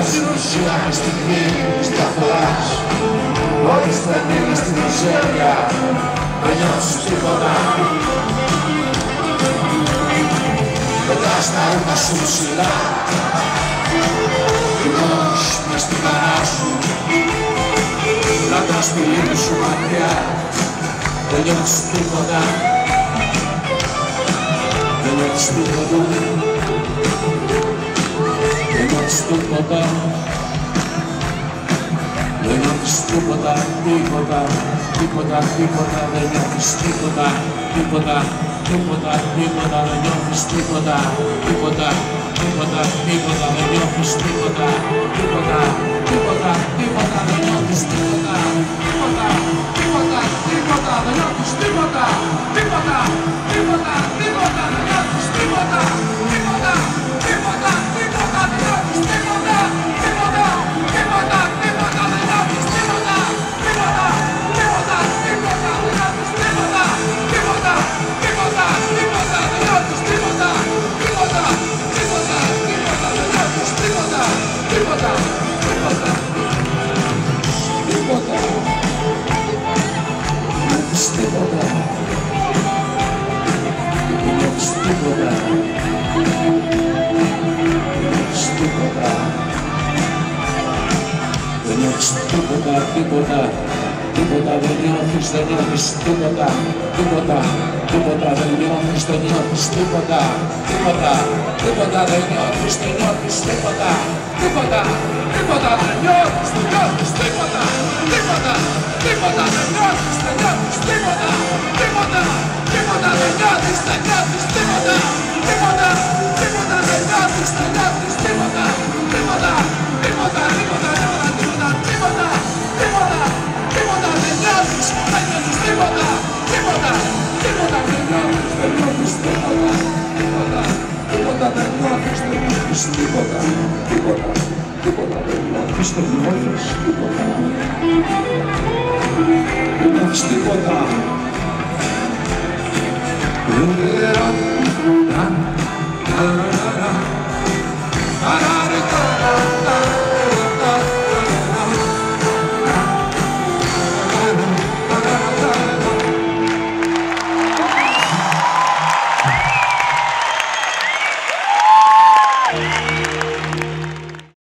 στην ουσία με στιγμή της διαφοράς. Όλες τραβήγεις στην μιζέρια, δεν νιώθεις τίποτα. Πετάς τα ρούχα σου ψηλά, κοινώς μες στην καρά σου. Λάτρας τη λίγη σου μακριά, δεν νιώθεις τίποτα. Δεν νιώθεις τίποτα. Δεν νιώθεις τίποτα. Δεν νιώθεις τίποτα, τίποτα, τίποτα, τίποτα. Δεν νιώθεις τίποτα, τίποτα, τίποτα, τίποτα. Δεν νιώθεις τίποτα, τίποτα, τίποτα, τίποτα. Δεν νιώθεις τίποτα, τίποτα, τίποτα, τίποτα. Δεν νιώθεις τίποτα, τίποτα, τίποτα, τίποτα. Δεν νιώθεις τίποτα, τίποτα, τίποτα, τίποτα. Δεν νιώθεις τίποτα, τίποτα, τίποτα, τίποτα. Δεν νιώθεις τίποτα, τίποτα, τίποτα, τίποτα. Δεν νιώθεις τίποτα, τίποτα, τίποτα, τίποτα. Δεν νιώθεις τίποτα, τίποτα, τίποτα, τίποτα. Δεν νιώθεις τίποτα, τίποτα, τίποτα, τίποτα. Δεν νιώθεις τίποτα, τίποτα, τίποτα, τίποτα. Δεν νιώθεις τίποτα. Δεν νιώθεις τίποτα. Δεν νιώθεις τίποτα, τίποτα, τίποτα, δεν νιώθεις, δεν νιώθεις τίποτα, τίποτα, τίποτα, δεν νιώθεις, δεν νιώθεις τίποτα, τίποτα, τίποτα, δεν νιώθεις, δεν νιώθεις τίποτα, τίποτα, τίποτα, δεν νιώθεις, δεν νιώθεις τίποτα, τίποτα, τίποτα, δεν νιώθεις, δεν νιώθεις τίποτα, τίποτα, τίποτα, δεν νιώθεις, δεν νιώθεις τίποτα, τίποτα, τίποτα, δεν νιώθεις, δεν νιώθεις τίποτα, τίποτα, τίποτα, τίποτα, τίποτα, τίποτα, τίποτα, τίποτα, δεν νιώθεις, δεν νιώθεις τίποτα, τίποτα, τίποτα, δεν νιώθεις, δεν νιώθεις τίποτα, τίποτα, τίποτα, δεν νιώθεις, δεν νιώθεις τίποτα, τίποτα, τίποτα, δεν νιώθεις, δεν νιώθεις τίποτα, δεν νιώθεις τίποτα.